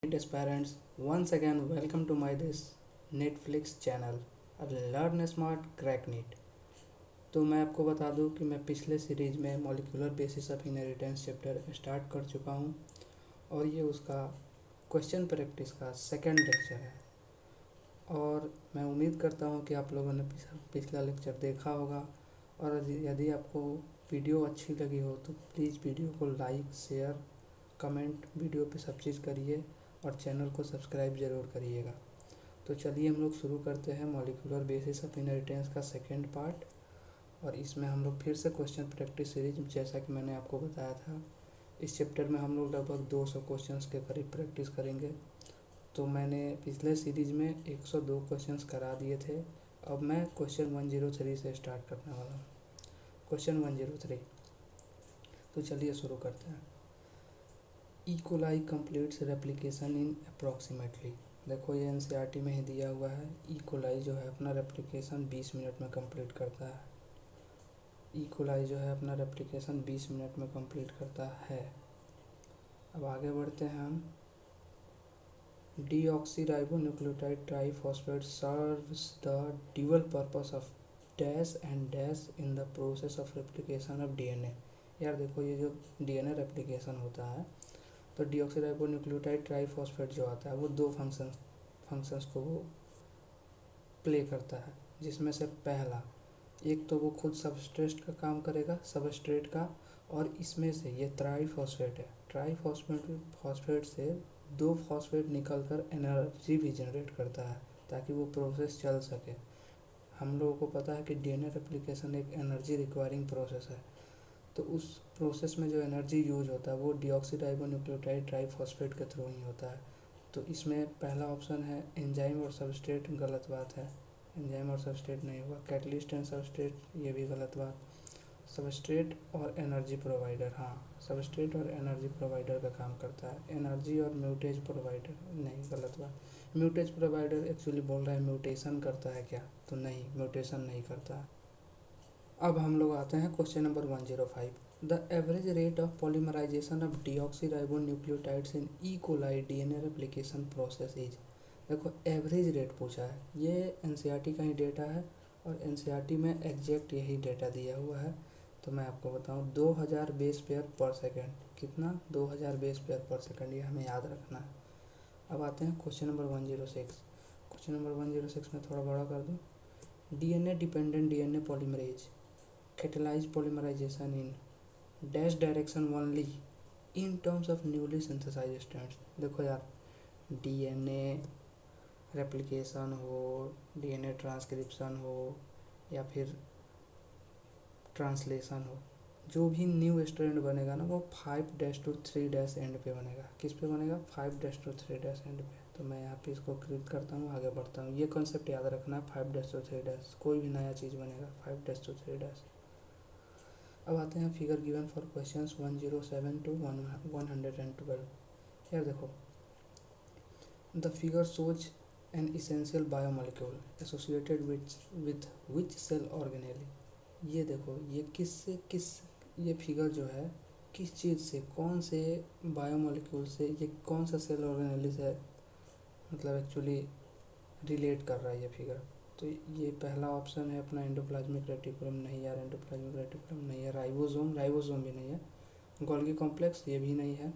NEET aspirants, once again welcome to my this Netflix channel Learn Smart Crack NEET। तो मैं आपको बता दूं कि मैं पिछले सीरीज में molecular basis of inheritance chapter start कर चुका हूं और ये उसका क्वेश्चन प्रैक्टिस का सेकंड लेक्चर है। और मैं उम्मीद करता हूं कि आप लोगों ने पिछला लेक्चर देखा होगा। और यदि आपको वीडियो अच्छी लगी हो तो प्लीज़ वीडियो को लाइक शेयर कमेंट वीडियो पे सब चीज़ करिए और चैनल को सब्सक्राइब ज़रूर करिएगा। तो चलिए हम लोग शुरू करते हैं मॉलिक्यूलर बेसिस ऑफ इनहेरिटेंस का सेकंड पार्ट। और इसमें हम लोग फिर से क्वेश्चन प्रैक्टिस सीरीज, जैसा कि मैंने आपको बताया था, इस चैप्टर में हम लोग लगभग 200 क्वेश्चंस के करीब प्रैक्टिस करेंगे। तो मैंने पिछले सीरीज में 102 क्वेश्चंस करा दिए थे। अब मैं क्वेश्चन 103 से स्टार्ट करने वाला हूँ। क्वेश्चन 103, तो चलिए शुरू करते हैं। ई कोलाई कंप्लीट्स रेप्लिकेशन इन अप्रॉक्सीमेटली। देखो ये एनसीईआरटी में ही दिया हुआ है। ई कोलाई जो है अपना रेप्लिकेशन 20 मिनट में कंप्लीट करता है। ई कोलाई जो है अपना रेप्लिकेशन 20 मिनट में कंप्लीट करता है। अब आगे बढ़ते हैं हम। Deoxyribonucleotide triphosphate serves the dual purpose of dash and dash in the process of replication of DNA. यार देखो ये जो डीएनए रेप्लिकेशन होता है तो डीऑक्सीराइबोन्यूक्लियोटाइड ट्राइफॉस्फेट जो आता है वो दो फंक्शंस को वो प्ले करता है, जिसमें से पहला एक तो वो खुद सबस्ट्रेट का काम करेगा, सबस्ट्रेट का, और इसमें से ये ट्राइफॉस्फेट है। ट्राइफॉस्फेट से दो फॉस्फेट निकलकर एनर्जी भी जनरेट करता है ताकि वो प्रोसेस चल सके। हम लोगों को पता है कि डीएनए रेप्लिकेशन एक एनर्जी रिक्वायरिंग प्रोसेस है। तो उस प्रोसेस में जो एनर्जी यूज होता है वो डीऑक्सीराइबोन्यूक्लियोटाइड ट्राइफॉस्फेट के थ्रू ही होता है। तो इसमें पहला ऑप्शन है एंजाइम और सबस्ट्रेट, गलत बात है। एंजाइम और सबस्ट्रेट नहीं होगा। कैटलिस्ट एंड सबस्ट्रेट, ये भी गलत बात। सबस्ट्रेट और एनर्जी प्रोवाइडर, हाँ सबस्ट्रेट और एनर्जी प्रोवाइडर का काम करता है। एनर्जी और म्यूटेज प्रोवाइडर नहीं, गलत बात। म्यूटेज प्रोवाइडर एक्चुअली बोल रहा है म्यूटेशन करता है क्या, तो नहीं, म्यूटेशन नहीं करता है। अब हम लोग आते हैं question number 105। The average rate of polymerization of deoxyribonucleotides in E coli DNA replication process is. देखो एवरेज रेट पूछा है, ये एनसीईआरटी का ही डेटा है और एनसीईआरटी में एग्जैक्ट यही डेटा दिया हुआ है। तो मैं आपको बताऊं 2000 बेस पेयर पर सेकेंड। कितना? 2000 बेस पेयर पर सेकेंड, ये हमें याद रखना है। अब आते हैं क्वेश्चन नंबर 106। क्वेश्चन नंबर 106 में थोड़ा बड़ा कर दूँ। DNA dependent DNA polymerase catalyze polymerization in dash direction only in terms of newly synthesized strands। देखो यार, डीएनए रेप्लिकेशन हो, डीएनए ट्रांसक्रिप्शन हो या फिर ट्रांसलेशन हो, जो भी न्यू स्ट्रैंड बनेगा ना वो 5-3 एंड पे बनेगा। किस पे बनेगा? 5-3 एंड पे। तो मैं यहाँ पे इसको क्लिक करता हूँ, आगे बढ़ता हूँ। ये कॉन्सेप्ट याद रखना है, 5-3 कोई भी नया चीज़ बनेगा 5-3। अब आते हैं figure given for questions 107 to 112। यार देखो, the figure shows an essential biomolecule associated with which cell organelle. ये देखो ये ये फिगर जो है किस चीज़ से, कौन से बायोमोलिक्यूल से, ये कौन सा सेल ऑर्गेनेली से मतलब एक्चुअली रिलेट कर रहा है ये फिगर। तो ये पहला ऑप्शन है अपना एंडोप्लाज्मिक रेटिकुलम। नहीं यार, एंडोप्लाज्मिक रेटिकुलम नहीं है। राइबोसोम भी नहीं है। गोल्गी कॉम्प्लेक्स ये भी नहीं है।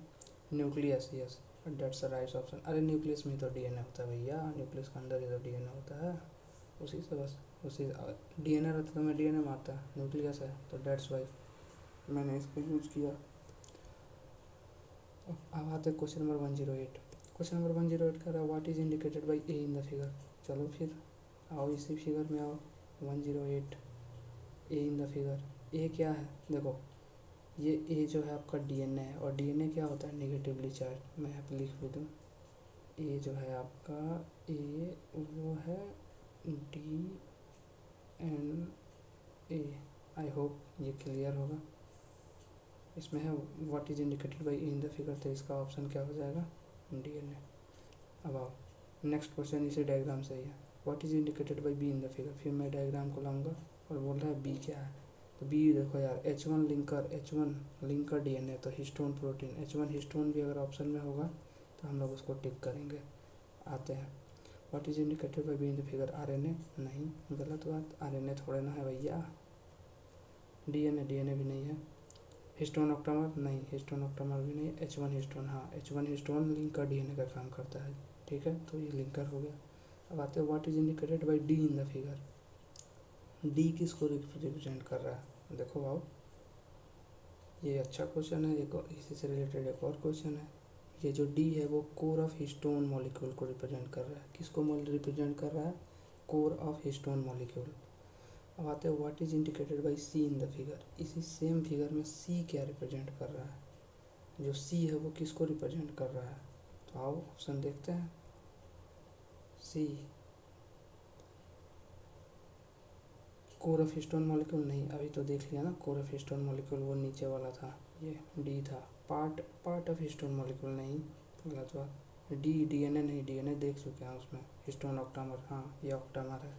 Nucleus, yes that's right option. अरे न्यूक्लियस में तो डीएनए होता है भैया, न्यूक्लियस के अंदर ही तो डीएनए होता है। उसी से बस उसी डीएनए रहता तो मैं डीएनए मारता है, न्यूक्लियस है तो डेट्स वाई मैंने इसको यूज किया। अब आते हैं क्वेश्चन नंबर 108। क्वेश्चन नंबर 108 कर रहा है what is indicated by A in the figure. चलो फिर आओ इसी फिगर में आओ। 108 ए इन द फिगर। ए क्या है? देखो ये ए जो है आपका डीएनए है और डीएनए क्या होता है? Negatively charge. मैं यहाँ पे लिख भी दूँ, ए जो है आपका ए वो है D N A. I hope ये क्लियर होगा। इसमें है what is indicated by A in the figure, तो इसका ऑप्शन क्या हो जाएगा? डीएनए। अब आओ नेक्स्ट क्वेश्चन इसी डायग्राम से ही है। What is indicated by B in the figure. फिर मैं डायग्राम को लाऊंगा और बोल रहा है बी क्या है। तो बी देखो यार H1 लिंकर डीएनए, तो हिस्टोन प्रोटीन। H1 हिस्टोन भी अगर ऑप्शन में होगा तो हम लोग उसको टिक करेंगे। आते हैं, what is indicated by B in the figure? RNA? नहीं, गलत बात, आरएनए थोड़े ना है भैया। डीएनए? डीएनए भी नहीं है। Histone octamer? नहीं, हिस्टोन ऑक्टामर भी नहीं। H1 histone? हाँ, H1 हिस्टोन लिंकर डीएनए का काम करता है। ठीक है, तो ये लिंकर हो गया। अब आते हैं, what is indicated by D in the figure? D किसको रिप्रेजेंट कर रहा है? देखो भाव, ये अच्छा क्वेश्चन है। एक इसी से रिलेटेड एक और क्वेश्चन है। ये जो डी है वो कोर ऑफ हिस्टोन मॉलिक्यूल को रिप्रेजेंट कर रहा है। किसको रिप्रेजेंट कर रहा है? Core of histone molecule. अब आते हैं, what is indicated by C in the figure? इसी सेम फिगर में सी क्या रिप्रेजेंट कर रहा है? जो सी है वो किसको रिप्रेजेंट कर रहा है? तो आओ ऑप्शन देखते हैं। सी कोर ऑफ हिस्टोन मॉलिक्यूल? नहीं, अभी तो देख लिया ना, कोर ऑफ हिस्टोन मॉलिक्यूल वो नीचे वाला था, ये डी था। Part of histone molecule? नहीं, गलत बात। डीएनए? नहीं, डीएनए देख चुके हैं उसमें। Histone octamer? हाँ, ये ऑक्टामर है,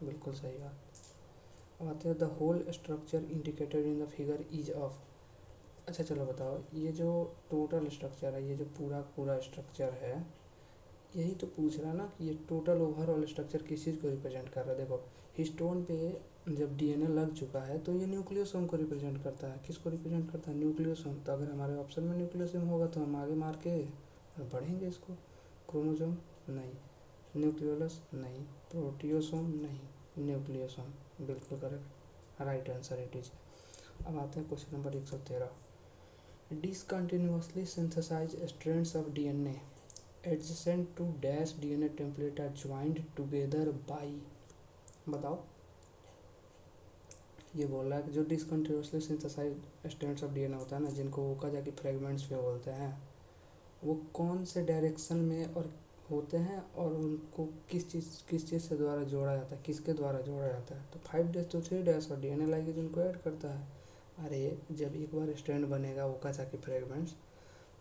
बिल्कुल सही बात। अब आते हैं, the whole structure indicated in the figure is of. अच्छा चलो बताओ, ये जो टोटल स्ट्रक्चर है, ये जो पूरा पूरा स्ट्रक्चर है, यही तो पूछ रहा है ना कि ये टोटल ओवरऑल स्ट्रक्चर किस चीज़ को रिप्रेजेंट कर रहा है? देखो, हिस्टोन पे जब डीएनए लग चुका है तो ये न्यूक्लियोसोम को रिप्रेजेंट करता है। किसको रिप्रेजेंट करता है? न्यूक्लियोसोम। तो अगर हमारे ऑप्शन में न्यूक्लियोसोम होगा तो हम आगे मार के और बढ़ेंगे इसको। क्रोमोसोम? नहीं। न्यूक्लियोलस? नहीं। प्रोटियोसोम? नहीं। न्यूक्लियोसोम, बिल्कुल correct, right answer it is. अब आते हैं question number 113। Discontinuously synthesized strands of DNA adjacent to dash DNA template are joined together by। बताओ, ये बोल रहा है कि जो discontinuously synthesized strands of DNA होता है ना, जिनको ओकाजाकी फ्रेगमेंट्स पे बोलते हैं, वो कौन से डायरेक्शन में और होते हैं और उनको किस चीज़ से द्वारा जोड़ा जाता है, किसके द्वारा जोड़ा जाता है? तो 5' to 3' और डीएनए लाइगेज उनको ऐड करता है। अरे जब एक बार स्ट्रैंड बनेगा ओकाजाकी फ्रेगमेंट्स,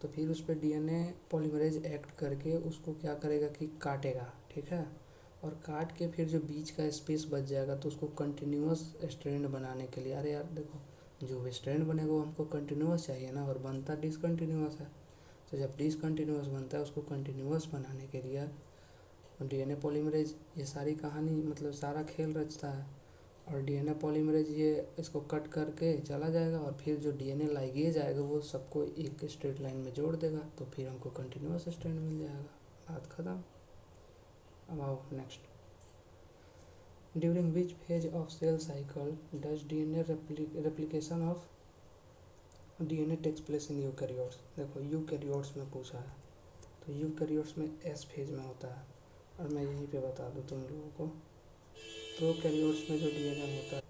तो फिर उस पर डीएनए पॉलीमरेज एक्ट करके उसको क्या करेगा कि काटेगा, ठीक है, और काट के फिर जो बीच का स्पेस बच जाएगा तो उसको कंटिन्यूअस स्ट्रैंड बनाने के लिए, अरे यार देखो, जो भी स्ट्रैंड बनेगा वो हमको कंटिन्यूअस चाहिए ना, और बनता डिसकंटिन्यूअस है। तो जब डिसकंटिन्यूअस बनता है उसको कंटिन्यूअस बनाने के लिए डीएनए पॉलीमरेज ये सारी कहानी, मतलब सारा खेल रचता है। और डीएनए पॉलीमरेज ये इसको कट करके चला जाएगा और फिर जो डीएनए लाइगेज आएगा वो सबको एक स्ट्रेट लाइन में जोड़ देगा, तो फिर हमको कंटिन्यूअस स्ट्रैंड मिल जाएगा। बात खत्म। अब आओ next. During which phase of cell cycle does DNA replication of DNA takes place in eukaryotes? देखो, यूकैरियोट्स में पूछा है, तो यूकैरियोट्स में एस फेज में होता है। और मैं यहीं पे बता दूँ तुम लोगों को, प्रोकैरियोट्स में जो डीएनए होता है,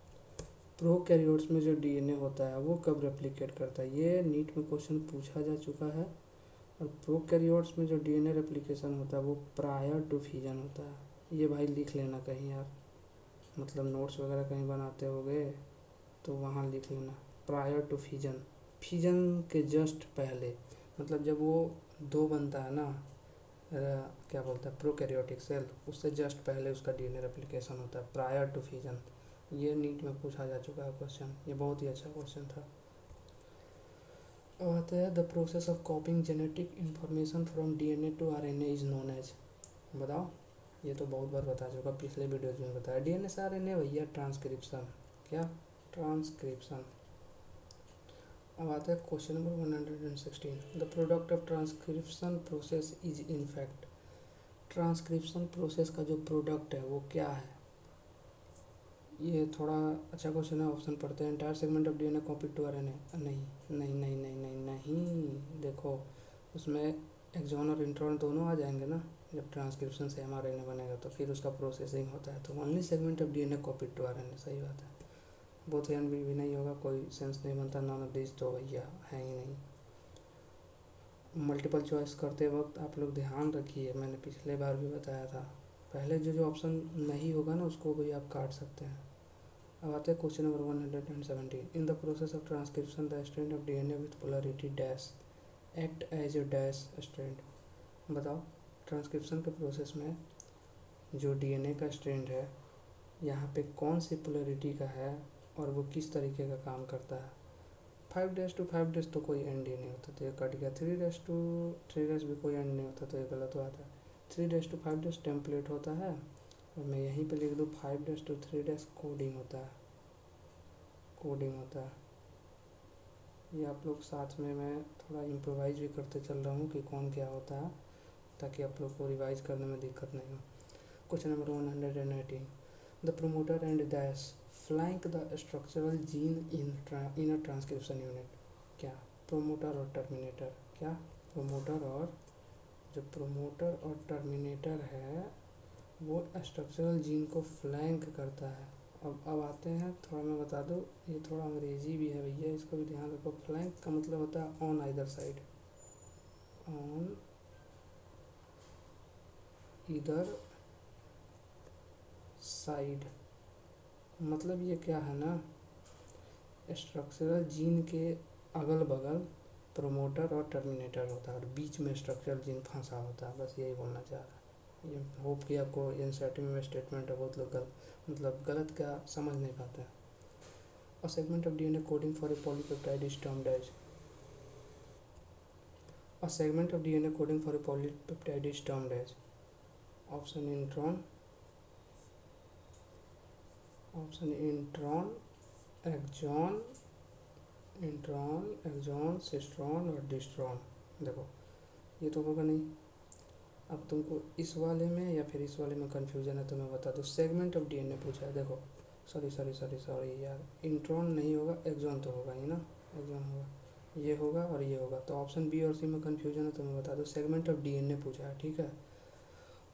प्रोकैरियोट्स में जो डीएनए होता है वो कब रेप्लिकेट करता है? ये नीट में क्वेश्चन पूछा जा चुका है। और प्रोकैरियोट्स में जो डीएनए रेप्लिकेशन होता है वो प्रायर टू फ्यूजन होता है। ये भाई लिख लेना कहीं यार, मतलब नोट्स वगैरह कहीं बनाते होगे तो वहाँ लिख लेना, प्रायर टू फ्यूजन, फ्यूजन के जस्ट पहले, मतलब जब वो दो बनता है ना, क्या बोलता है, प्रोकैरियोटिक सेल, उससे जस्ट पहले उसका डीएनए रेप्लिकेशन होता है, प्रायर टू फ्यूजन। ये नीट में पूछा जा चुका है क्वेश्चन, ये बहुत ही अच्छा क्वेश्चन था। अब आता है, the process of copying genetic information from DNA to RNA is known as. बताओ, ये तो बहुत बार बता चुका, पिछले वीडियोज में बताया। डीएनए से आरएनए भैया ट्रांसक्रिप्शन। क्या? ट्रांसक्रिप्शन। अब आता है question number 116। The product of transcription process is in fact. Transcription process का जो प्रोडक्ट है वो क्या है? ये थोड़ा अच्छा क्वेश्चन है, ऑप्शन पढ़ते हैं। Entire segment of DNA copy to RNA? नहीं नहीं नहीं नहीं नहीं नहीं, देखो उसमें एक्सॉन और इंट्रॉन दोनों आ जाएंगे ना, जब ट्रांसक्रिप्शन से एमआरएनए बनेगा तो फिर उसका प्रोसेसिंग होता है। तो only segment of DNA copy to RNA, सही बात है। बोथ एंड भी नहीं होगा, कोई सेंस नहीं बनता, नॉन ऑफ दिस तो भैया है ही नहीं। मल्टीपल चॉइस करते वक्त आप लोग ध्यान रखिए, मैंने पिछले बार भी बताया था, पहले जो ऑप्शन नहीं होगा ना उसको भी आप काट सकते हैं। अब आते हैं question number 117। In the process of transcription the strand of DNA with polarity dash act as a dash strand. बताओ, ट्रांसक्रिप्शन के प्रोसेस में जो डीएनए का स्ट्रैंड है यहाँ पे कौन सी पोलरिटी का है और वो किस तरीके का काम करता है? 5' to 5' तो कोई एंड ही नहीं होता, तो ये कट गया। 3' भी कोई एंड नहीं होता, तो ये गलत बात है। 3' to 5' टेम्पलेट होता है, और मैं यहीं पे लिख दूँ 5' to 3' कोडिंग होता है, कोडिंग होता है। ये आप लोग साथ में, मैं थोड़ा इम्प्रोवाइज भी करते चल रहा हूँ कि कौन क्या होता है, ताकि आप लोग को रिवाइज करने में दिक्कत नहीं हो। Question number 118, the promoter and dash flank the structural gene in a transcription unit. क्या? प्रोमोटर और टर्मिनेटर। क्या? प्रोमोटर और, जो प्रोमोटर और टर्मिनेटर है वो स्ट्रक्चरल जीन को फ्लैंक करता है। अब आते हैं, थोड़ा मैं बता दूँ, ये थोड़ा अंग्रेजी भी है भैया, इसको भी ध्यान रखो। फ्लैंक का मतलब होता है ऑन आइदर साइड, ऑन इधर साइड। मतलब ये क्या है ना, स्ट्रक्चरल जीन के अगल बगल प्रोमोटर और टर्मिनेटर होता है, और बीच में स्ट्रक्चरल जीन फंसा होता है। बस यही बोलना चाह रहा है। ये होप कि आपको एनसीईआरटी में स्टेटमेंट है, बहुत लोग गलत क्या समझ नहीं पाते हैं। A segment of DNA coding for a polypeptide is termed as. A segment of DNA coding for a polypeptide is termed as. Option intron, option intron, exon, intron, exon, cistron और डिस्ट्रॉन। देखो ये तो होगा नहीं। अब तुमको इस वाले में या फिर इस वाले में कन्फ्यूजन है तो मैं बता दूँ। सेगमेंट ऑफ डीएनए पूछा है, देखो सॉरी यार, इंट्रॉन नहीं होगा, एक्सॉन तो होगा ही ना, एक्सॉन होगा, ये होगा और ये होगा। तो ऑप्शन बी और सी में कन्फ्यूजन है तो मैं बता दूँ, सेगमेंट ऑफ डीएनए पूछा है, ठीक है।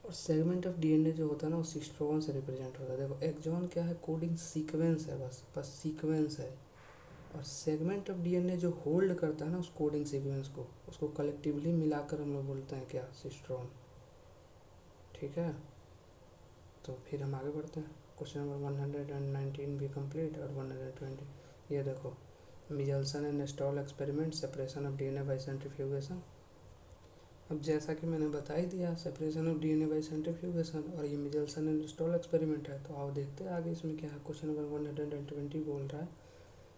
और सेगमेंट ऑफ डीएनए जो होता है ना वो सिस्ट्रॉन से रिप्रेजेंट होता है। देखो एक्सॉन क्या है, कोडिंग सीक्वेंस है, बस सीक्वेंस है। और सेगमेंट ऑफ डीएनए जो होल्ड करता है ना उस कोडिंग सीक्वेंस को, उसको कलेक्टिवली मिलाकर हम लोग बोलते हैं क्या, सिस्ट्रॉन, ठीक है। तो फिर हम आगे बढ़ते हैं। क्वेश्चन नंबर 119 भी कंप्लीट, और 120। ये देखो, Michelson and Stahl experiment, separation of DNA by centrifugation. अब जैसा कि मैंने बता ही दिया, separation of DNA by centrifugation, और ये मिचेल्सन एंड स्टॉल एक्सपेरिमेंट है। तो आओ देखते हैं आगे इसमें क्या है। क्वेश्चन नंबर 120 बोल रहा है,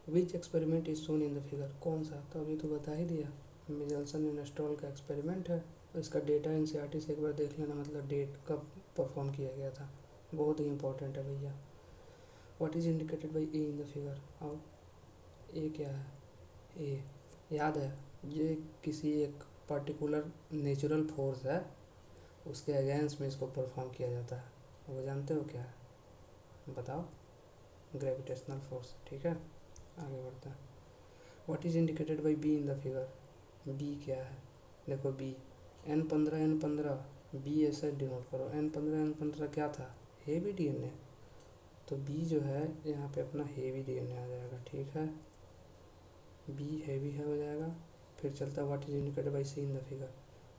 which experiment is shown in the figure. कौन सा? तो अभी तो बता ही दिया, मिचेल्सन एंड स्टॉल का एक्सपेरिमेंट है। और इसका डेटा एनसीईआरटी से एक बार देख लेना, मतलब डेट कब परफॉर्म किया गया था, बहुत ही इंपॉर्टेंट है भैया। What is indicated by A in the figure. आओ, ए क्या है? ए याद है, ये किसी एक पर्टिकुलर नेचुरल फोर्स है, उसके अगेंस्ट में इसको परफॉर्म किया जाता है। वो जानते हो क्या है? बताओ। ग्रेविटेशनल फोर्स, ठीक है। आगे बढ़ते हैं। What is indicated by B in the figure. B क्या है? देखो बी, N15 बी ऐसे डिनोट करो। N15 क्या था? Heavy DNA. तो बी जो है यहाँ पे अपना हेवी डीएनए आ जाएगा, ठीक है। बी हेवी है हो जाएगा। फिर चलता है, what is indicated by C in the figure.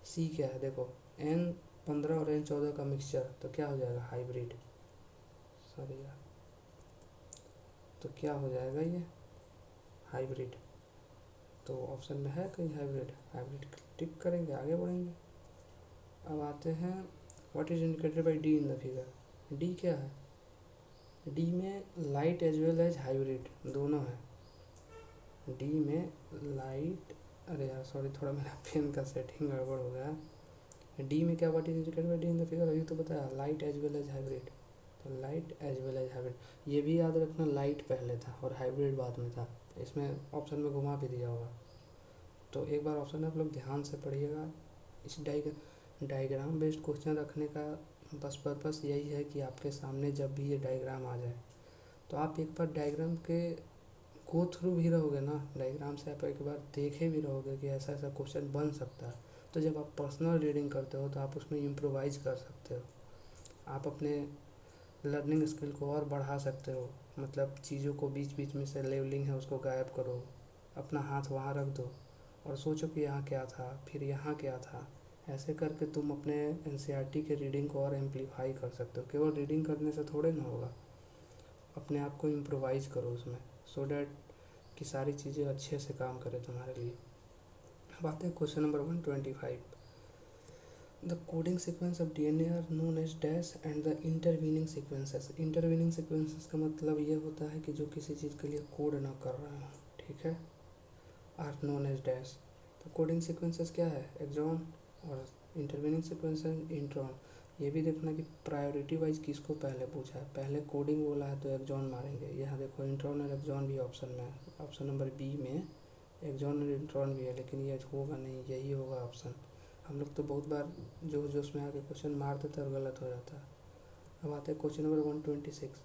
C क्या है? देखो N15 और N14 का मिक्सचर, तो क्या हो जाएगा? हाइब्रिड। सॉरी यार, तो क्या हो जाएगा ये? हाइब्रिड। तो ऑप्शन में है कहीं हाइब्रिड, हाइब्रिड टिक करेंगे, आगे बढ़ेंगे। अब आते हैं, what is indicated by D in the figure. D क्या है? डी में light as well as hybrid दोनों है। डी में लाइट, अरे यार सॉरी, थोड़ा मेरा पेन का सेटिंग गड़बड़ हो गया। डी में क्या, what is indicated by D in the figure, अभी तो बताया, light as well as hybrid. तो light as well as hybrid, ये भी याद रखना, लाइट पहले था और हाइब्रिड बाद में था। इसमें ऑप्शन में घुमा भी दिया होगा, तो एक बार ऑप्शन आप लोग ध्यान से पढ़िएगा। इस डायग्राम बेस्ड क्वेश्चन रखने का बस पर्पस यही है कि आपके सामने जब भी ये डायग्राम आ जाए तो आप एक बार डायग्राम के गो थ्रू भी रहोगे ना, डायग्राम से आप एक बार देखे भी रहोगे कि ऐसा ऐसा क्वेश्चन बन सकता है। तो जब आप पर्सनल रीडिंग करते हो तो आप उसमें इम्प्रोवाइज कर सकते हो, आप अपने लर्निंग स्किल को और बढ़ा सकते हो। मतलब चीज़ों को बीच बीच में से लेवलिंग है उसको गायब करो, अपना हाथ वहाँ रख दो और सोचो कि यहाँ क्या था, फिर यहाँ क्या था। ऐसे करके तुम अपने एनसीईआरटी के रीडिंग को और एम्पलीफाई कर सकते हो। केवल रीडिंग करने से थोड़े ना होगा, अपने आप को इम्प्रोवाइज करो उसमें, सो डैट कि सारी चीज़ें अच्छे से काम करें तुम्हारे लिए। अब आते हैं question number 125। The coding sequence of DNA are known as dash and the intervening sequences. Intervening sequences का मतलब ये होता है कि जो किसी चीज़ के लिए कोड ना कर रहा है, ठीक है। Are known as dash. तो कोडिंग सीक्वेंसेस क्या है, एक्सॉन, और इंटरवेनिंग सीक्वेंसेस इंट्रॉन। ये भी देखना कि प्रायोरिटी वाइज किसको पहले पूछा है, पहले कोडिंग बोला है तो एक्सॉन मारेंगे। यहाँ देखो इंट्रॉन और एक्सॉन भी ऑप्शन में है, ऑप्शन नंबर बी में एक्सॉन और इंट्रॉन भी है, लेकिन ये होगा नहीं, यही होगा ऑप्शन। हम लोग तो बहुत बार जोश जोश में आके क्वेश्चन मार देते और गलत हो जाता है। अब आते हैं question number 126।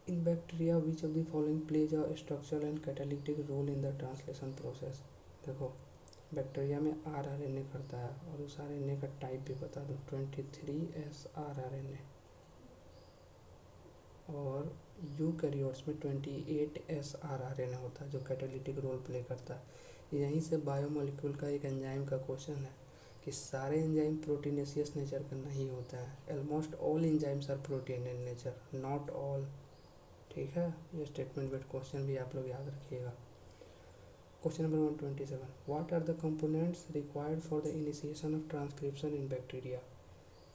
In bacteria which of the following plays a structural and catalytic role in the translation process. देखो बैक्टीरिया में RNA करता है, और उस RNA का टाइप भी बता दूँ, 23S rRNA, और यूकैरियोट्स में 28S rRNA होता है जो कैटालिटिक रोल प्ले करता है। यहीं से बायोमोलिक्यूल का एक एंजाइम का क्वेश्चन है कि सारे एंजाइम प्रोटीनेशियस नेचर का नहीं होता है। Almost all enzymes are protein in nature, not all. ठीक है, ये स्टेटमेंट बेस्ड क्वेश्चन भी आप लोग याद रखिएगा। Question number 127। What are the components required for the initiation of transcription in bacteria.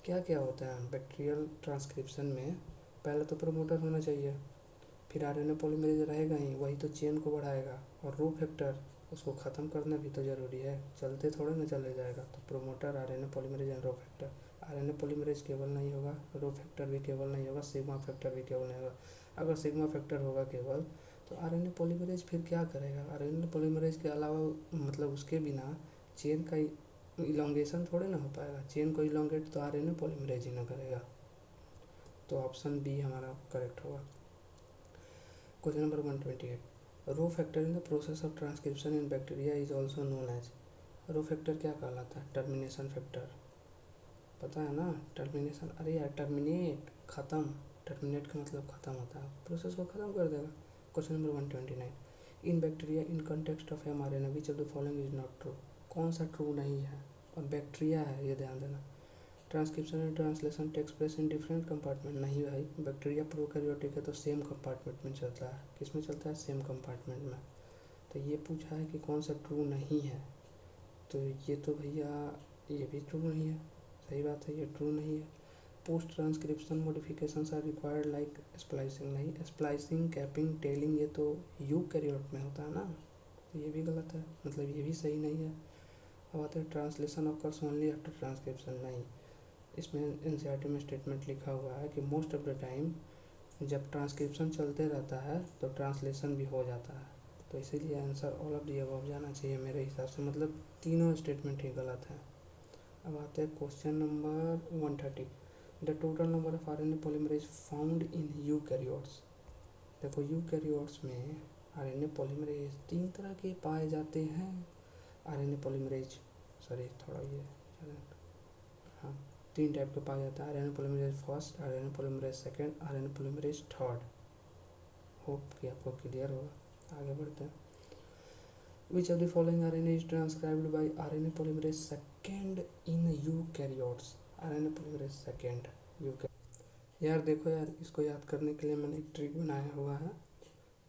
क्या क्या होता है बैक्टीरियल ट्रांसक्रिप्शन में। पहले तो प्रोमोटर होना चाहिए, फिर RNA पॉलीमरेज रहेगा ही, वही तो चेन को बढ़ाएगा, और रो फैक्टर, उसको ख़त्म करना भी तो ज़रूरी है, चलते थोड़े ना चले जाएगा। तो promoter, RNA polymerase and rho factor. RNA polymerase केवल नहीं होगा, रो फैक्टर भी केवल नहीं होगा, सिग्मा फैक्टर भी केवल नहीं होगा। अगर सिग्मा फैक्टर होगा केवल, तो RNA पॉलीमरेज फिर क्या करेगा। RNA पॉलीमरेज के अलावा मतलब उसके बिना चेन का इलोंगेशन थोड़े ना हो पाएगा। चेन को इलोंगेट तो RNA पॉलीमरेज ही ना करेगा। तो ऑप्शन बी हमारा करेक्ट होगा। Question number 128। Rho factor in the process of transcription in bacteria is also known as. Rho factor क्या कहलाता है, टर्मिनेशन फैक्टर, पता है ना, टर्मिनेशन। अरे यार टर्मिनेट, ख़त्म, टर्मिनेट का मतलब ख़त्म होता है, प्रोसेस को ख़त्म कर देगा। Question number 129। In bacteria in context of mRNA which of the following is not true. कौन सा ट्रू नहीं है, और बैक्टीरिया है, ये ध्यान देना। Transcription and translation takes place in different compartment. नहीं भाई, बैक्टीरिया प्रोकैरियोटिक है तो सेम कंपार्टमेंट में चलता है। किस में चलता है, सेम कंपार्टमेंट में। तो ये पूछा है कि कौन सा ट्रू नहीं है, तो ये तो भैया ये भी ट्रू नहीं है, सही बात है, ये ट्रू नहीं है। Post transcription modifications are required like splicing. नहीं, स्प्लाइसिंग, कैपिंग, टेलिंग ये तो यूकैरियोट में होता है ना, तो ये भी गलत है, मतलब ये भी सही नहीं है। अब आते हैं translation occurs only after transcription. नहीं, इसमें NCERT में स्टेटमेंट लिखा हुआ है कि मोस्ट ऑफ द टाइम जब ट्रांसक्रिप्शन चलते रहता है तो ट्रांसलेशन भी हो जाता है। तो इसीलिए answer all of the above जाना चाहिए मेरे हिसाब से, मतलब तीनों स्टेटमेंट ही गलत हैं। अब आते हैं question number 130। The total number of RNA polymerase found in eukaryotes. देखो यूकैरियोट्स में RNA पॉलीमरेज 3 तरह के पाए जाते हैं। RNA पॉलीमरेज, सॉरी थोड़ा ये, हाँ, 3 टाइप के पाया जाता है। RNA polymerase first, RNA polymerase second, RNA polymerase third. Hope कि आपको क्लियर होगा। आगे बढ़ते हैं। Which of the following RNA is transcribed by RNA polymerase second in eukaryotes. RNA polymerase second यार देखो यार, इसको याद करने के लिए मैंने एक ट्रिक बनाया हुआ है।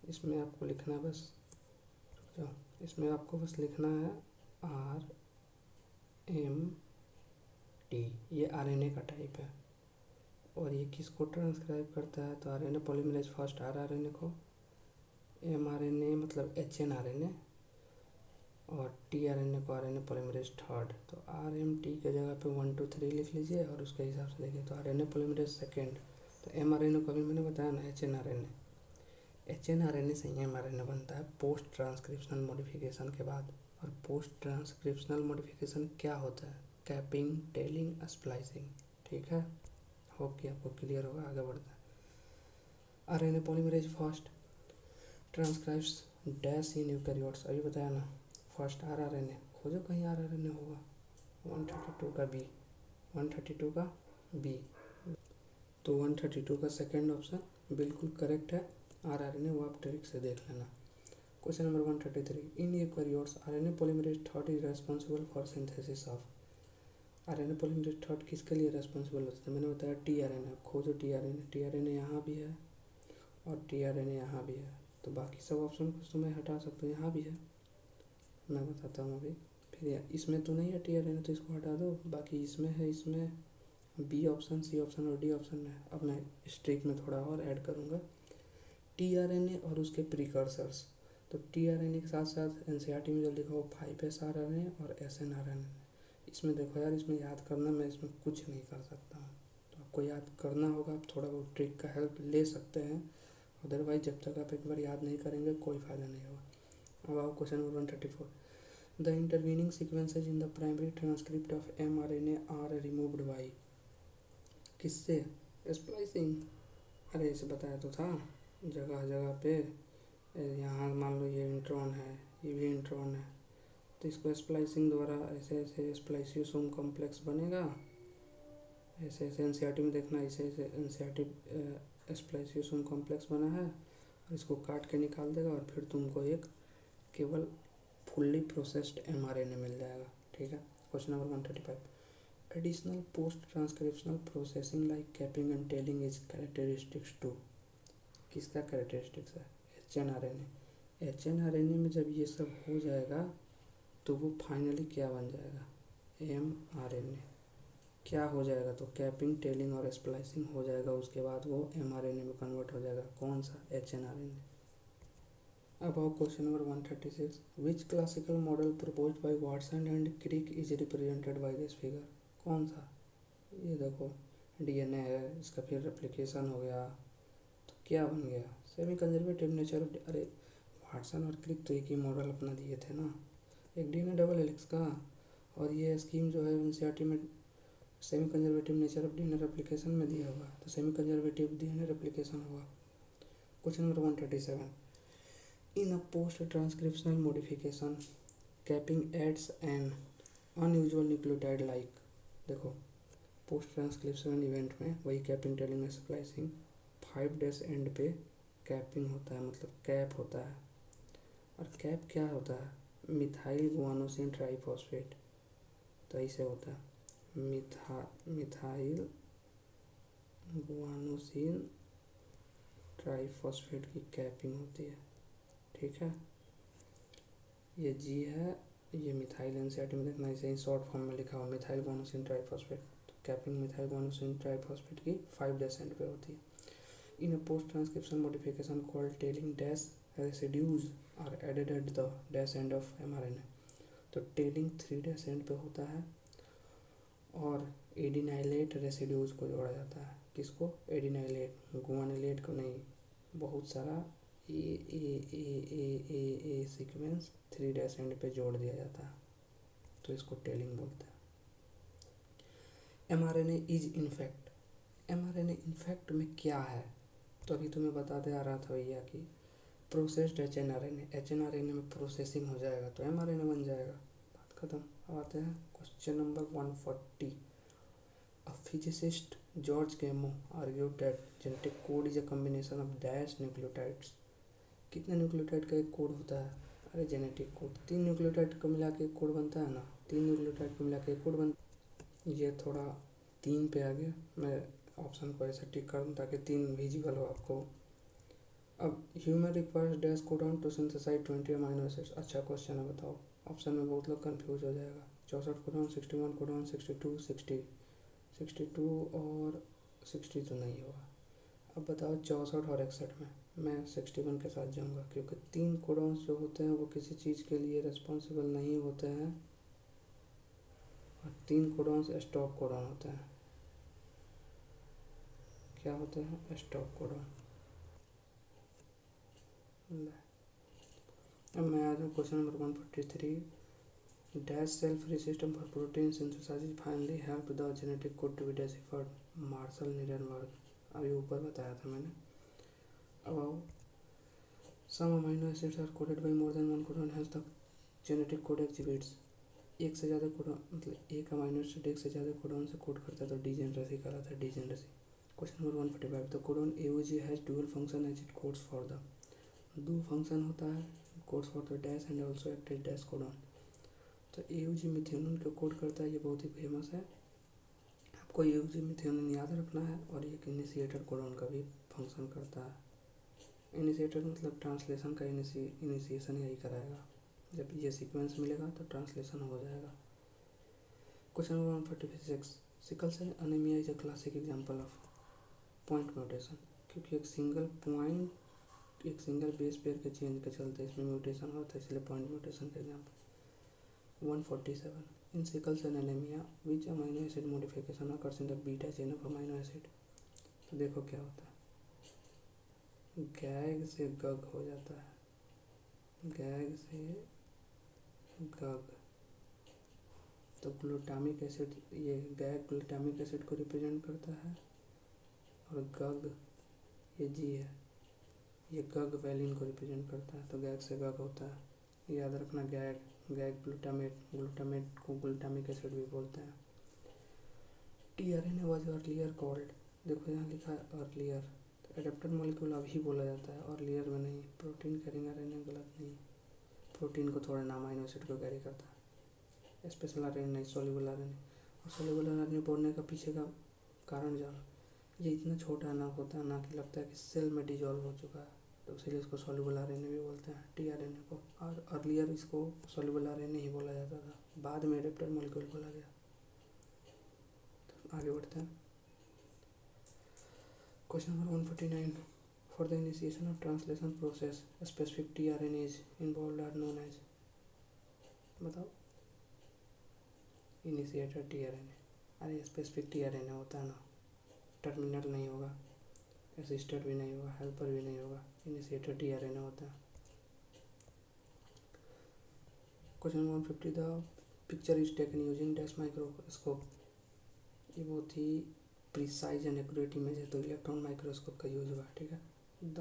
इसमें आपको लिखना बस, जो इसमें आपको बस लिखना है RMT, ये RNA का टाइप है, और ये किसको ट्रांसक्राइब करता है, तो RNA पॉलीमरेज फर्स्ट rRNA को, mRNA मतलब HNRNA, और tRNA को RNA पॉलीमरेज थर्ड। तो RMT के जगह पे 1 2 3 लिख लीजिए और उसके हिसाब से लिखिए। तो RNA पॉलीमरेज सेकेंड, तो mRNA को भी मैंने बताया ना HNRNA से ही mRNA बनता है पोस्ट ट्रांसक्रिप्शनल मॉडिफिकेशन के बाद। और पोस्ट ट्रांसक्रिप्शनल मॉडिफिकेशन क्या होता है, कैपिंग, टेलिंग, स्प्लाइसिंग। ठीक है, होप कि आपको क्लियर होगा। आगे बढ़ते हैं। RNA polymerase first transcribes dash in eukaryotes, अभी बताया ना, फर्स्ट rRNA, खोजो कहीं rRNA होगा। 132 का बी, 132 का बी, तो 132 का सेकेंड ऑप्शन बिल्कुल करेक्ट है। rRNA वो आप ट्रिक से देख लेना। Question number 133। In eukaryotes RNA polymerase third is responsible for synthesis of. RNA polymerase third किसके लिए रेस्पॉन्सिबल होता है, मैंने बताया tRNA। खोजो tRNA यहाँ भी है और tRNA यहाँ भी है, तो बाकी सब ऑप्शन को तो मैं हटा सकता हूँ। यहाँ भी है, मैं बताता हूँ अभी। फिर इसमें तो नहीं है tRNA, तो इसको हटा दो। बाकी इसमें है, इसमें बी ऑप्शन, सी ऑप्शन और डी ऑप्शन है। अब मैं इस ट्रिक में थोड़ा और ऐड करूँगा, tRNA और उसके प्रिकर्सर्स। तो tRNA के साथ साथ एनसीईआरटी में जो लिखा हो 5sRNA और SNRNA। इसमें देखो यार, इसमें याद करना मैं इसमें कुछ नहीं कर सकता हूँ, तो आपको याद करना होगा। आप थोड़ा बहुत ट्रिक का हेल्प ले सकते हैं, अदरवाइज जब तक आप एक बार याद नहीं करेंगे कोई फ़ायदा नहीं होगा। अब आओ question number 134। The intervening sequences in the primary transcript of mRNA are removed by, किससे? स्प्लाइसिंग। अरे इसे बताया तो था, जगह जगह पे यहाँ मान लो ये इंट्रॉन है, ये भी इंट्रॉन है, तो इसको स्प्लाइसिंग द्वारा ऐसे ऐसे स्प्लाइसियोसोम कॉम्प्लेक्स बनेगा, ऐसे ऐसे एनसीईआरटी में देखना, ऐसे ऐसे एनसीईआरटी स्प्लाइसियोसोम कॉम्प्लेक्स बना है, और इसको काट के निकाल देगा और फिर तुमको एक केवल फुल्ली प्रोसेस्ड mRNA मिल जाएगा। ठीक है। Question number 135। Additional post transcriptional processing like capping and tailing is characteristics to, किसका कैरेक्टरिस्टिक्स है? HNRNA। HNRNA में जब ये सब हो जाएगा तो वो फाइनली क्या बन जाएगा? mRNA। क्या हो जाएगा? तो कैपिंग, टेलिंग और स्प्लाइसिंग हो जाएगा, उसके बाद वो mRNA में कन्वर्ट हो जाएगा। कौन सा? HNRNA। अब आओ question number 136। Which classical model proposed by Watson and Crick is represented by this figure? कौन सा? ये देखो डीएनए है, इसका फिर रेप्लिकेशन हो गया, तो क्या बन गया? सेमी कंजर्वेटिव नेचर ऑफ, अरे वाटसन और क्रिक तो एक ही मॉडल अपना दिए थे ना, एक डीएनए डबल हेलिक्स का, और ये स्कीम जो है एनसीईआरटी में semi conservative nature of DNA replication में दिया हुआ, तो सेमी कंजर्वेटिव डीएनए रेप्लिकेशन होगा। Question number 137। In a post-transcriptional modification, capping adds an unusual nucleotide like, देखो पोस्ट ट्रांसक्रिप्शनल इवेंट में वही कैपिंग, टेलिंग, स्प्लाइसिंग, 5' एंड पे कैपिंग होता है, मतलब कैप होता है। और कैप क्या होता है? मिथाइल गुआनोसिन ट्राइफॉस्फेट, तो ऐसे होता है मिथाइल गुआनोसिन ट्राइफॉस्फेट की कैपिंग होती है। ठीक है, ये जी है, ये मिथाइल एनसीईआरटी में देखना, इसे शॉर्ट फॉर्म में लिखा हुआ मिथाइल गुआनोसिन ट्राइफॉस्फेट। तो कैपिंग मिथाइल गुआनोसिन ट्राइफॉस्फेट की 5' एंड पे होती है। In a post transcription modification called tailing dash residues are added at the dash end of mRNA। तो टेलिंग 3' एंड पे होता है और एडिनाइलेट रेसिड्यूज को जोड़ा जाता है। किसको? एडिनाइलेट, गुआनिलेट को नहीं। बहुत सारा ए सीक्वेंस 3' एंड पे जोड़ दिया जाता है, तो इसको टेलिंग बोलते हैं। mRNA is in fact, mRNA in fact में क्या है? तो अभी तुम्हें बताते आ रहा था भैया कि प्रोसेस्ड HNRNA में प्रोसेसिंग हो जाएगा तो mRNA बन जाएगा, बात खत्म। अब आते हैं क्वेश्चन नंबर 140। अ फिजिसिस्ट जॉर्ज गेमो argued that genetic code is a combination of dash nucleotides. कितने न्यूक्लियोटाइड का एक कोड होता है? अरे जेनेटिक कोड 3 न्यूक्लियोटाइड को मिला के एक कोड बनता है ना, 3 न्यूक्लियोटाइड को मिला के एक कोड बनता है। ये थोड़ा 3 पे आ गया, मैं ऑप्शन को ऐसे टिक कर दूँ ताकि 3 विजिबल हो आपको। अब human requires dash codon to synthesize 20 amino acids. अच्छा क्वेश्चन है, बताओ। ऑप्शन में बहुत लोग कंफ्यूज हो जाएगा। 64 कोडॉन, 61 कोडॉन, 62, 60, 62 और 60 तो नहीं होगा। अब बताओ 64 और 61 में मैं 61 के साथ जाऊंगा, क्योंकि 3 कोडॉन्स जो होते हैं वो किसी चीज़ के लिए रिस्पॉन्सिबल नहीं होते हैं, और 3 कोडॉन्स स्टॉप कोडॉन होते हैं। क्या होते हैं? Stop codon. अब मैं आ जाऊँ question number 143। Dash cell free system for protein synthesis finally help the genetic code to be deciphered, Marshall Nirenberg. अभी ऊपर बताया था मैंने। अब some amino acids are coded by more than one codon has the genetic code exhibits. एक से ज़्यादा codon, मतलब एक अमाइनो एसिड एक से ज़्यादा कोडॉन से कोड करता है तो डीजेनरेसी कहलाता है, degeneracy. Question number 145। The codon AUG has dual function as it codes for the, दो फंक्शन होता है, codes for the dash and also act as dash codon. तो AUG मिथेनोन को कोड करता है, ये बहुत ही फेमस है, आपको AUG मिथेनोन याद रखना है। और एक इनिशिएटर कोडॉन का भी फंक्शन करता है। इनिशिएटर मतलब ट्रांसलेशन का इनिशिएशन यही कराएगा। जब ये सीक्वेंस मिलेगा तो ट्रांसलेशन हो जाएगा। Question number 146। Sickle cell anaemia is a classic example of point mutation, क्योंकि एक सिंगल पॉइंट एक सिंगल बेस पेयर के चेंज के चलते इसमें म्यूटेशन होता है, इसलिए पॉइंट म्यूटेशन का example. 147 in sickle cell anaemia which amino acid modification occurs in the beta chain of amino acid. तो देखो क्या होता है, गैग से गग हो जाता है, गैग से गग। तो ग्लूटामिक एसिड, ये गैग ग्लूटामिक एसिड को रिप्रेजेंट करता है, और गग ये जी है, ये गग वैलिन को रिप्रेजेंट करता है। तो गैग से गग होता है, याद रखना। गैग गैग ग्लूटामेट, ग्लूटामेट को ग्लूटामिक एसिड भी बोलते हैं। टीआरएनए वाज अर्लियर कॉल्ड, देखो यहाँ लिखा है अर्लियर, तो एडेप्टर मॉलिक्यूल अभी बोला जाता है, अर्लियर में नहीं। प्रोटीन कैरिंग आरएनए गलत नहीं, प्रोटीन को थोड़ा ना अमाइनो एसिड को कैरी करता है, स्पेशल आरएनए नहीं, सोल्यूबल आरएनए। और सोल्यूबल आरएनए बोलने का पीछे का कारण जानो, ये इतना छोटा ना होता है ना कि लगता है कि सेल में डिजॉल्व हो चुका है, तो इसीलिए इसको सोल्यूबल आरएनए भी बोलते हैं टीआरएनए को। और अर्लियर इसको सोल्यूबल आरएनए ही बोला जाता था, बाद में एडेप्टर मॉलिक्यूल बोला गया। तो आगे बढ़ते हैं। Question number 149 for the initiation of translation process specific tRNAs involved are known as. बताओ, इनिशिएटर टीआरएनए, अरे स्पेसिफिक टीआरएनए होता है ना, टर्मिनल नहीं होगा, असिस्टर भी नहीं होगा, हेल्पर भी नहीं होगा, इनिशिएटर टीआरएनए होता है। Question 150 the picture is taken using dash microscope. ये बहुत ही प्रिसाइज एंड एक्यूरेट इमेज है, तो इलेक्ट्रॉन माइक्रोस्कोप का यूज हुआ, ठीक है। The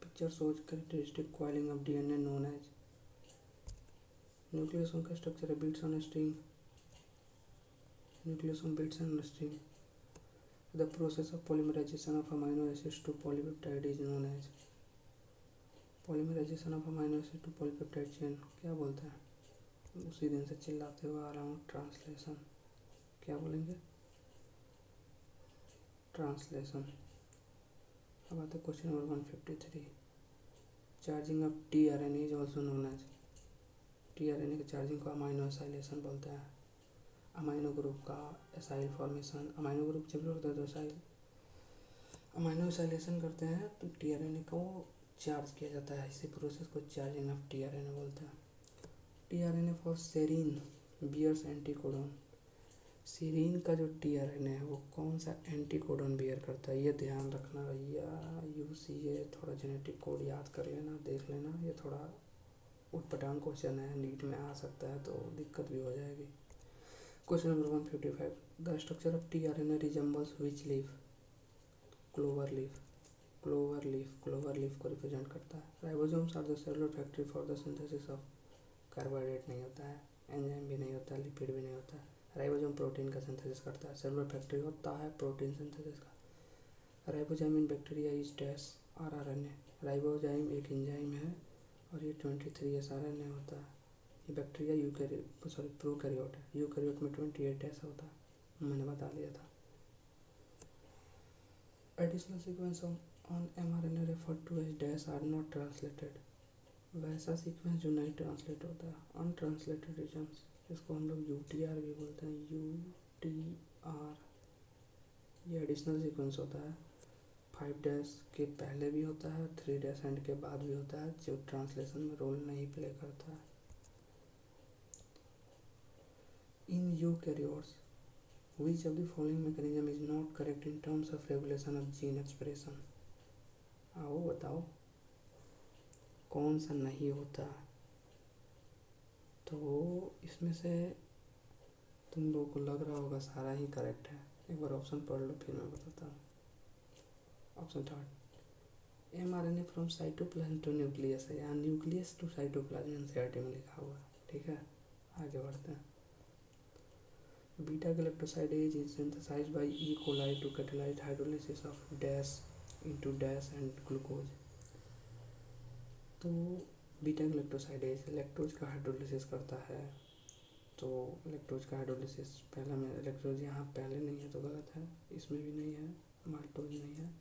picture shows characteristic coiling of DNA known as. Nucleosome का स्ट्रक्चर है beads on string, nucleosome beads on string. The process of polymerization of amino acids to polypeptide is known as। polymerization of amino acid to polypeptide chain क्या बोलते हैं, उसी दिन से चिल्लाते हुए आ रहा हूँ, ट्रांसलेशन। क्या बोलेंगे, ट्रांसलेशन। अब आते question number 153 charging of tRNA is also known as. TRNA के चार्जिंग को अमाइनो एसाइलेशन बोलते हैं। अमाइनो ग्रुप का एसाइल फॉर्मेशन, अमाइनो ग्रुप जब होता है तो एसाइल, अमाइनो एसाइलेशन करते हैं तो टीआरएनए को चार्ज किया जाता है, इसी प्रोसेस को चार्जिंग ऑफ टीआरएनए बोलते हैं। TRNA for serine bears anticodon. Serine का जो टीआरएनए है वो कौन सा एंटीकोडॉन बियर करता है, ये ध्यान रखना भैया। यूसीए थोड़ा जेनेटिक कोड याद कर लेना, देख लेना, ये थोड़ा उटपटांग क्वेश्चन है, नीट में आ सकता है तो दिक्कत भी हो जाएगी। Question number 155 the structure of tRNA resembles which leaf. Clover leaf, clover leaf, clover leaf को रिप्रेजेंट करता है। Ribosomes are the cellular factory for the synthesis of, carbohydrate नहीं होता है, एंजाइम भी नहीं होता है, लिपिड भी नहीं होता है। राइबोसोम प्रोटीन का सिंथेसिस करता है, सेलुलर फैक्ट्री होता है प्रोटीन सिंथेसिस का। Ribozyme in bacteria is dash rRNA. Ribozyme एक एंजाइम है और ये 23 आरएनए होता है। ये बैक्टीरिया यूकैरियोट, सॉरी प्रोकैरियोट है, यूकैरियोट में 28 ऐसा होता है, मैंने बता दिया था। Additional sequence on mRNA referred to as dash are not translated. वैसा सीक्वेंस जो नहीं ट्रांसलेट होता है, अनट्रांसलेटेड रीजन्स, इसको हम लोग यूटीआर भी बोलते हैं, यूटीआर। ये एडिशनल सीक्वेंस होता है, 5 डैश के पहले भी होता है, 3 डैश एंड के बाद भी होता है, जो ट्रांसलेशन में रोल नहीं प्ले करता है। In eukaryotes, which of the following mechanism is not correct in terms of regulation of gene expression? आओ बताओ कौन सा नहीं होता। तो इसमें से तुम लोगों को लग रहा होगा सारा ही करेक्ट है, एक बार ऑप्शन पढ़ लो फिर मैं बताता हूँ। Option 3 mRNA from cytoplasm to nucleus है, यहाँ न्यूक्लियस टू साइटोप्लाज्म एनसीईआरटी में लिखा हुआ है, ठीक है। आगे बढ़ते हैं। Beta galactosidase is synthesized by E. coli to catalyze hydrolysis of dash into dash and glucose। तो बीटा galactosidase लैक्टोज का हाइड्रोलिसिस करता है, तो लैक्टोज का हाइड्रोलिसिस पहला में, लैक्टोज यहाँ पहले नहीं है तो गलत है, इसमें भी नहीं है, माल्टोज नहीं है,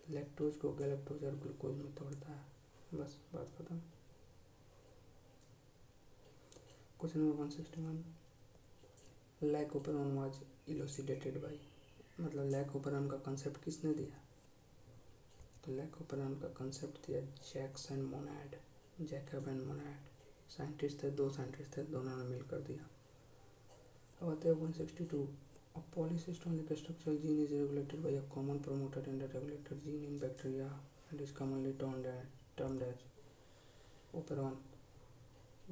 लैक्टोज को गैलेक्टोज और ग्लूकोज में तोड़ता है, बस बात खत्म। Question number 161 lac operon was elucidated by, मतलब लैकोपेरॉन का कॉन्सेप्ट किसने दिया, तो लैकोपेरॉन का कंसेप्ट दिया जैकब एंड मोनैड। साइंटिस्ट थे, दो साइंटिस्ट थे, दोनों ने मिलकर दिया। अब आते हैं 162। A polycystic structural gene is regulated by a common promoter and a regulator gene in bacteria and is commonly termed as operon।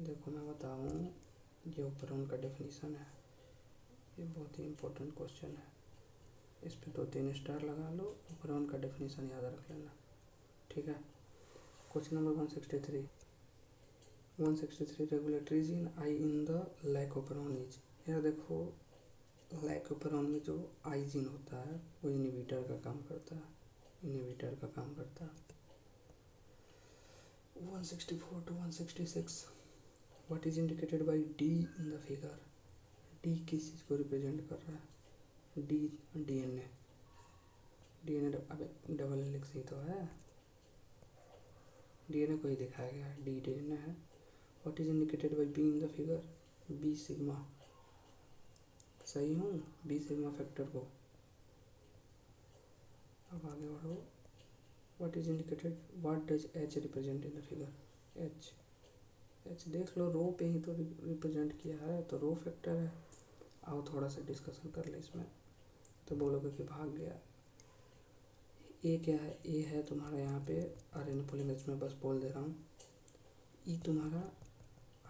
देखो मैं बताऊँ, ये ओपेरॉन का डेफिनेशन है। ये बहुत ही इम्पोर्टेंट क्वेश्चन है, इस पे 2-3 स्टार लगा लो। ओपेरॉन का डेफिनेशन याद रख लेना, ठीक है। Question number 163। 163 regulatory gene I in the lac operon is. यार देखो, लाइकोपेरॉन में जो आई जीन होता है वो इनहिबिटर का काम करता है। 164 to 166। What is indicated by D in the figure. D किस चीज़ को रिप्रेजेंट कर रहा है। D DNA. अबे डबल हेलिक्स ही तो है, डीएनए को ही दिखाया गया है, डी डीएनए है। What is indicated by B in the figure. B sigma. सही हूँ, बी सिग्मा फैक्टर को। अब आगे बढ़ो। What is indicated, what does H represent in the figure. H देख लो, रो पे ही तो रिप्रेजेंट किया है, तो रो फैक्टर है। आओ थोड़ा सा डिस्कशन कर ले इसमें, तो बोलोगे कि भाग गया। ए क्या है, ए है तुम्हारा यहाँ पे आरएनए पॉलीमरेज में, बस बोल दे रहा हूँ। ई तुम्हारा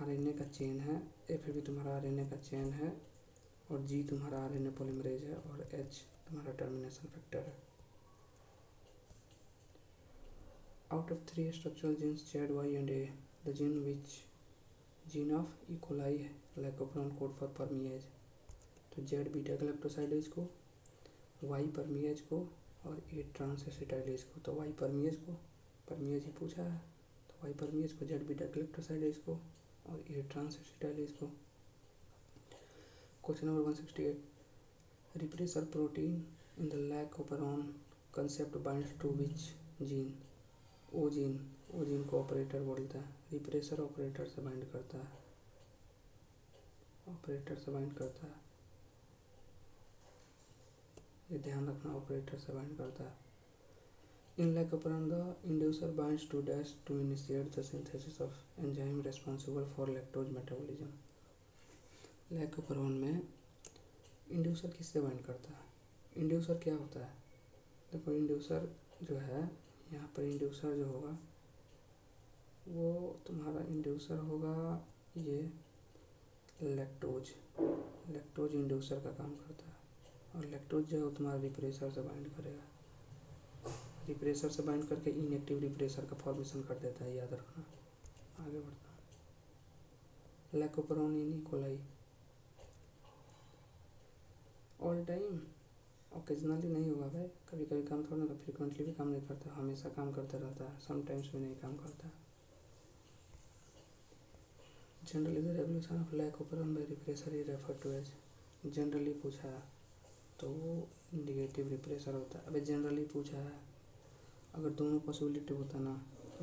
आरएनए का चेन है, एफ भी तुम्हारा आरएनए का चेन है, और जी तुम्हारा आरएनए पॉलीमरेज है, और एच तुम्हारा टर्मिनेशन फैक्टर है। Out of 3 structural genes Z, Y and A, the gene of E coli lac operon code for permease. तो Z बीटा गैलेक्टोसाइडेज को, Y परमिएज को, और A ट्रांसएसिटाइलेज को। तो Y परमिएज को, परमिएज ही पूछा है, तो Y परमिएज को, Z बीटा गैलेक्टोसाइडेज को, और A ट्रांसएसिटाइलेज को। Question number 168। Repressor protein in the lac operon concept binds to which gene. O gene को ऑपरेटर बोलता है। रिप्रेसर ऑपरेटर से बाइंड करता है, ये ध्यान रखना, ऑपरेटर से बाइंड करता है। In lac operon the inducer binds to dash to initiate the synthesis of enzyme responsible for lactose metabolism. Lac operon में इंड्यूसर किससे बाइंड करता है। इंड्यूसर क्या होता है, देखो इंड्यूसर जो है, यहाँ पर इंड्यूसर जो होगा वो तुम्हारा इंड्यूसर होगा ये लैक्टोज इंड्यूसर का काम करता है। और लैक्टोज जो है तुम्हारा रिप्रेसर से बाइंड करेगा, रिप्रेसर से बाइंड करके इनएक्टिव रिप्रेसर का फॉर्मेशन कर देता है, याद रखना। आगे बढ़ता हूँ। Lac operon in E coli all time, occasionally नहीं होगा भाई, कभी कभी काम थोड़ा ना, फ्रिक्वेंटली भी काम नहीं करता, हमेशा काम करता रहता है, समटाइम्स भी नहीं काम करता। Generally the regulation of lac operon by repressor is referred to as. Generally पूछा है तो वो नेगेटिव रिप्रेसर होता है। अबे जनरली पूछा है, अगर दोनों पॉसिबिलिटी होता ना,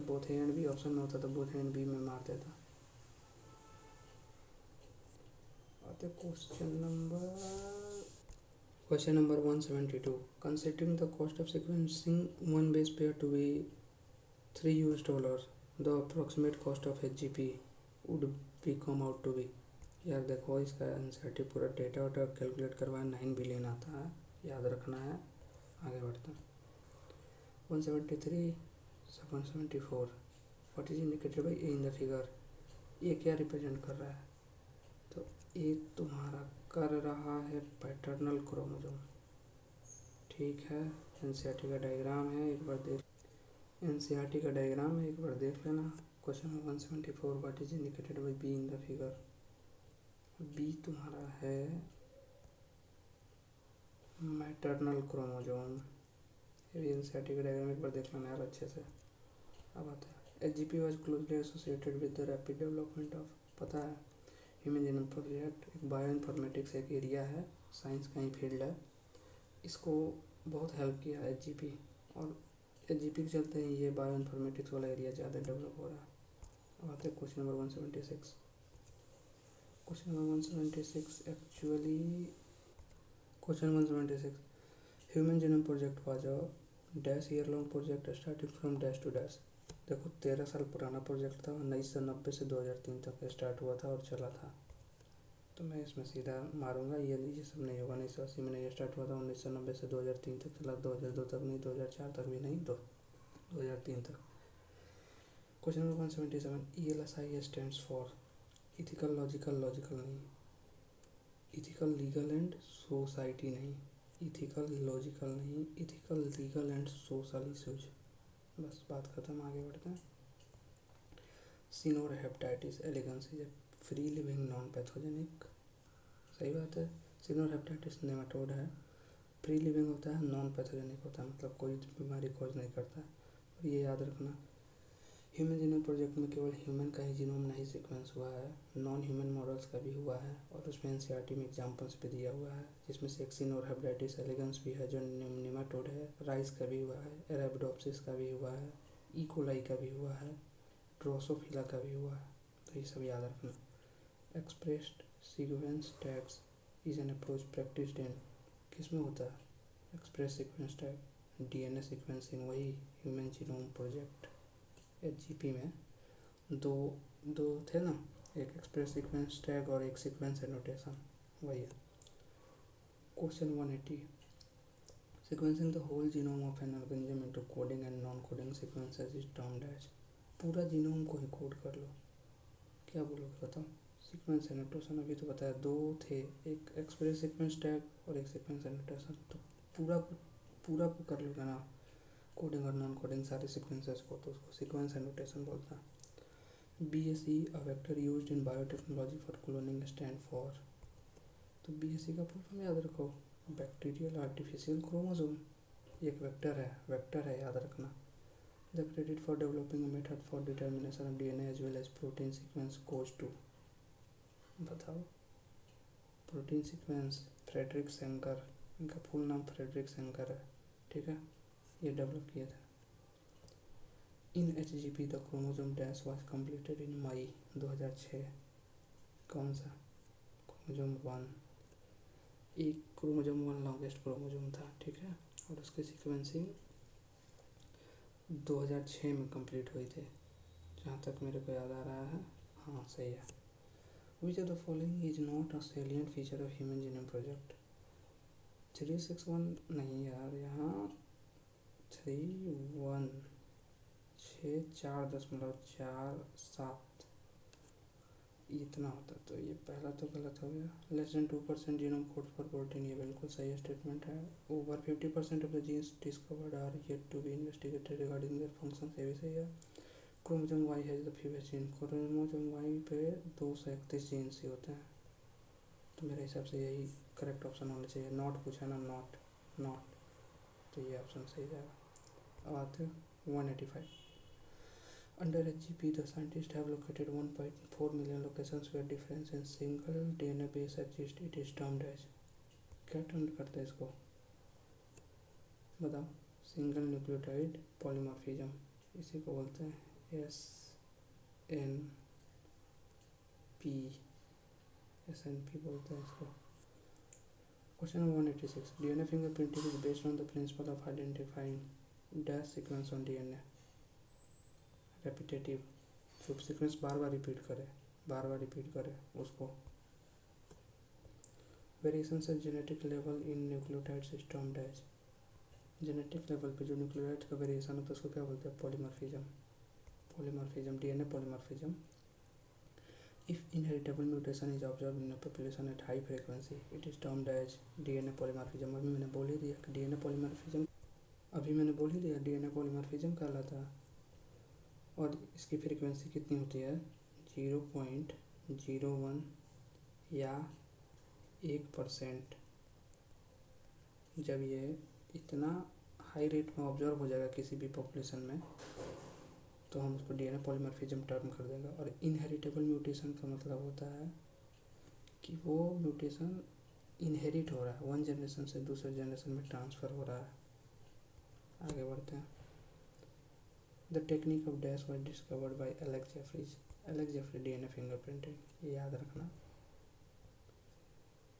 both A and B option में होता तो बोथ ए एंड बी में मार देता। आते question number 172। Considering the cost of sequencing one base pair to be $3, the approximate cost of HGP would be come out to be. यार देखो, इसका एनसीईआरटी पूरा डेटा वाटा कैलकुलेट करवाया, 9 बिलियन आता है, याद रखना है। आगे बढ़ते हैं। 173 से 174। What is indicated by A in the figure. ये क्या रिप्रेजेंट कर रहा है, तो ये तुम्हारा कर रहा है पैटर्नल क्रोमोसोम, ठीक है। एनसीईआरटी का डायग्राम है, एक बार देख लेना। Question 174। What is indicated by B in the figure. B तुम्हारा है मैटरनल क्रोमोसोम, ये भी एनसीईआरटी का डायग्राम एक बार देख लेना यार अच्छे से। अब आता है HGP was closely associated with the rapid development of, पता है, ह्यूमन जीनोम प्रोजेक्ट। एक बायो इन्फॉर्मेटिक्स एक एरिया है, साइंस का ही फील्ड है, इसको बहुत हेल्प किया है HGP, और HGP के चलते ही ये बायो इन्फॉर्मेटिक्स वाला एरिया ज़्यादा डेवलप हो रहा है। अब आते हैं question number 176। Question number 176 actually, question 176। Human genome project was a dash year long project starting from dash to dash. देखो 13 साल पुराना प्रोजेक्ट था, 1990 से 2003 तक स्टार्ट हुआ था और चला था। तो मैं इसमें सीधा मारूंगा, ये सब नहीं होगा। 1980 में नहीं स्टार्ट हुआ था, 1990 से 2003 तक चला, 2002 तक नहीं, 2004 तक भी नहीं, 2003 तक। Question number 177, ELSI stands for ethical logical, logical नहीं, इथिकल लीगल एंड सोसाइटी नहीं, इथिकल लॉजिकल नहीं, ethical legal and social issues. बस बात खत्म, आगे बढ़ते हैं। Caenorhabditis elegans is a free living non pathogenic. सही बात है, सिनोर हेपेटाइटिस नेमाटोड है, फ्री लिविंग होता है, नॉन पैथोजेनिक होता है, मतलब कोई बीमारी कॉज नहीं करता है। और ये याद रखना, ह्यूमन जीनोम प्रोजेक्ट में केवल ह्यूमन का ही जीनोम नहीं सीक्वेंस हुआ है, नॉन ह्यूमन मॉडल्स का भी हुआ है, और उसमें एनसीईआरटी में एग्जाम्पल्स भी दिया हुआ है, जिसमें से एक सिनोर हेपेटाइटिस एलिगेंस भी है जो नेमाटोड है, राइस का भी हुआ है, एरेबिडोप्सिस का भी हुआ है, इकोलाई का भी हुआ है, ड्रोसोफिला का भी हुआ है। तो ये सब याद रखना। Expressed sequence tags is an approach practised in, किस में होता है express sequence tag, DNA sequencing, वही ह्यूमन जीनोम प्रोजेक्ट HGP में दो दो थे ना, एक एक्सप्रेस सीक्वेंस टैग और एक सीक्वेंस एनोटेशन, वही है। Question 180, sequencing the whole genome of an organism into coding and non coding sequences is termed as. पूरा जीनोम को ही कोड कर लो, क्या बोलोगे बताओ। सीक्वेंस एनोटेशन अभी तो बताया, दो थे, एक एक्सप्रेस सीक्वेंस टैग और एक सीक्वेंस एनोटेशन, तो पूरा को कर लोगे ना, कोडिंग और नॉन कोडिंग सारे सीक्वेंसेस को, तो उसको सीक्वेंस एनोटेशन बोलता है। BSE a vector used in biotechnology for cloning stand for, तो BSE का फुल फॉर्म याद रखो, बैक्टीरियल आर्टिफिशियल क्रोमोसोम, एक वेक्टर है याद रखना। The credit for developing a method for determination of DNA as well as protein sequence goes to, बताओ। Protein sequence Frederick Sanger, इनका फुल नाम फ्रेडरिक सेंकर है, ठीक है, ये डेवलप किया था। In HGP the chromosome dash was completed in May 2006, कौन सा, क्रोमोसोम 1, एक क्रोमोसोम 1 लॉन्गेस्ट क्रोमोसोम था, ठीक है, और उसकी सीक्वेंसिंग 2006 में कंप्लीट हुई थी, जहाँ तक मेरे को याद आ रहा है। हाँ सही है। विच of the following is not a salient feature of human genome project. 361 नहीं यार, यहाँ 316.4.47 इतना होता, तो ये पहला तो गलत हो गया। Less than 2% genome code for protein, ये बिल्कुल सही स्टेटमेंट है। Over 50% of the genes discovered are yet to be investigated regarding their function, ये भी सही है। Chromosome Y has the fewest gene, chromosome Y पे 231 जीन्स ही होते हैं, तो मेरे हिसाब से यही करेक्ट ऑप्शन होना चाहिए। नॉट पूछा ना, नॉट, तो ये ऑप्शन सही जाएगा। अब आते हैं 185, under HGP the scientists have located 1.4 million locations where difference in single DNA base exists, it is termed as, क्या टर्म करते हैं इसको बताओ। सिंगल न्यूक्लियोटाइड पॉलीमॉर्फिज्म, इसी को बोलते हैं SNP बोलते हैं इसको। Question number 186, DNA fingerprinting is based on the principle of identifying dash sequence on DNA, repetitive, जो सीक्वेंस बार बार रिपीट करे उसको। Variations at genetic level in nucleotide system dash, genetic level पे जो न्यूक्लियोटाइड का वेरिएशन होता है उसको क्या बोलते हैं, polymorphism, DNA polymorphism. If inheritable mutation is observe in population at high frequency, it is termed as DNA polymorphism. अभी मैंने बोल ही दिया कि DNA पॉलीमॉर्फिज्म कहलाता है, और इसकी फ्रीक्वेंसी कितनी होती है, 0.01 या 1%। जब ये इतना हाई रेट में ऑब्जर्व हो जाएगा किसी भी पॉपुलेशन में, तो हम उसको DNA पॉलीमॉर्फिज्म टर्म कर देंगे। और इनहेरिटेबल म्यूटेशन का मतलब होता है कि वो म्यूटेशन इनहेरिट हो रहा है, वन जनरेशन से दूसरे जनरेशन में ट्रांसफ़र हो रहा है। आगे बढ़ते हैं। The technique of dash was discovered by Alex Jeffrey, DNA fingerprinting, ये याद रखना।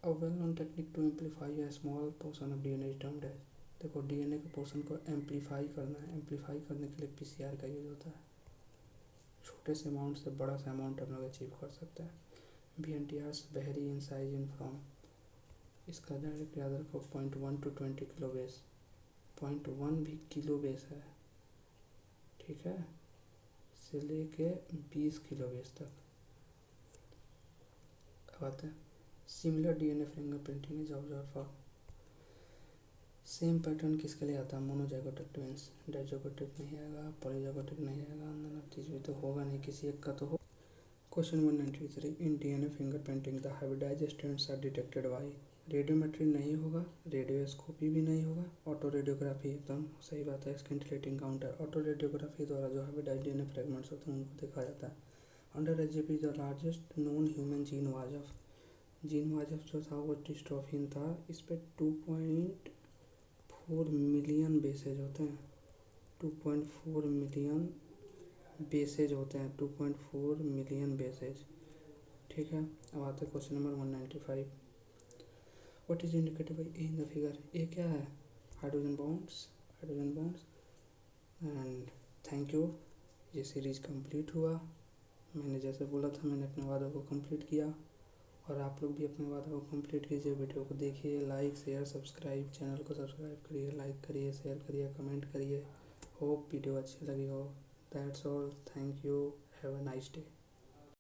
A well-known technique to amplify a small portion of DNA is termed as, देखो डीएनए के पोर्शन को एम्पलीफाई करना है, एम्पलीफाई करने के लिए पीसीआर का यूज होता है। छोटे से अमाउंट से बड़ा सा अमाउंट हम लोग अचीव कर सकते हैं। VNTRs vary in size in from, इसका डायरेक्ट याद रखो 0.1 to 20 किलो बेस, 0.1 भी किलो बेस है, ठीक है, से लेके 20 किलो बेस तक। अब आते हैं similar DNA fingerprinting is observe for, same pattern किसके लिए आता है, मोनोजाइगोटिक ट्विंस, डाइजाइगोटिक नहीं आएगा, पॉलीजाइगोटिक नहीं आएगा, नन ऑफ दिस भी तो होगा नहीं, किसी एक का तो हो। Question 193, in DNA fingerprinting the hybridized strands are detected by, radiometry नहीं होगा, रेडियोस्कोपी भी नहीं होगा, ऑटो रेडियोग्राफी एकदम सही बात है, स्किंटिलेटिंग काउंटर, ऑटो रेडियोग्राफी द्वारा जो हाइब्रिडाइज्ड डीएनए फ्रेगमेंट्स होते हैं उनको देखा जाता है। Under HGP the largest known human gene वाजफ, जीन वाजफ जो था वो डिस्ट्रोफिन था, इस पर 2.4 मिलियन बेसेज होते हैं, 2.4 मिलियन बेसेज होते हैं, 2.4 मिलियन बेसेज, ठीक है। अब आते हैं question number 195, what is indicated by A in the figure, A क्या है, hydrogen bonds, hydrogen bonds. And thank you, ये सीरीज कंप्लीट हुआ, मैंने जैसे बोला था मैंने अपने वादों को कंप्लीट किया, और आप लोग भी अपने वादों को कंप्लीट कीजिए, वीडियो को देखिए, लाइक शेयर सब्सक्राइब, चैनल को सब्सक्राइब करिए, लाइक करिए, शेयर करिए, कमेंट करिए, होप वीडियो अच्छी लगी हो। That's all, thank you, have a nice day.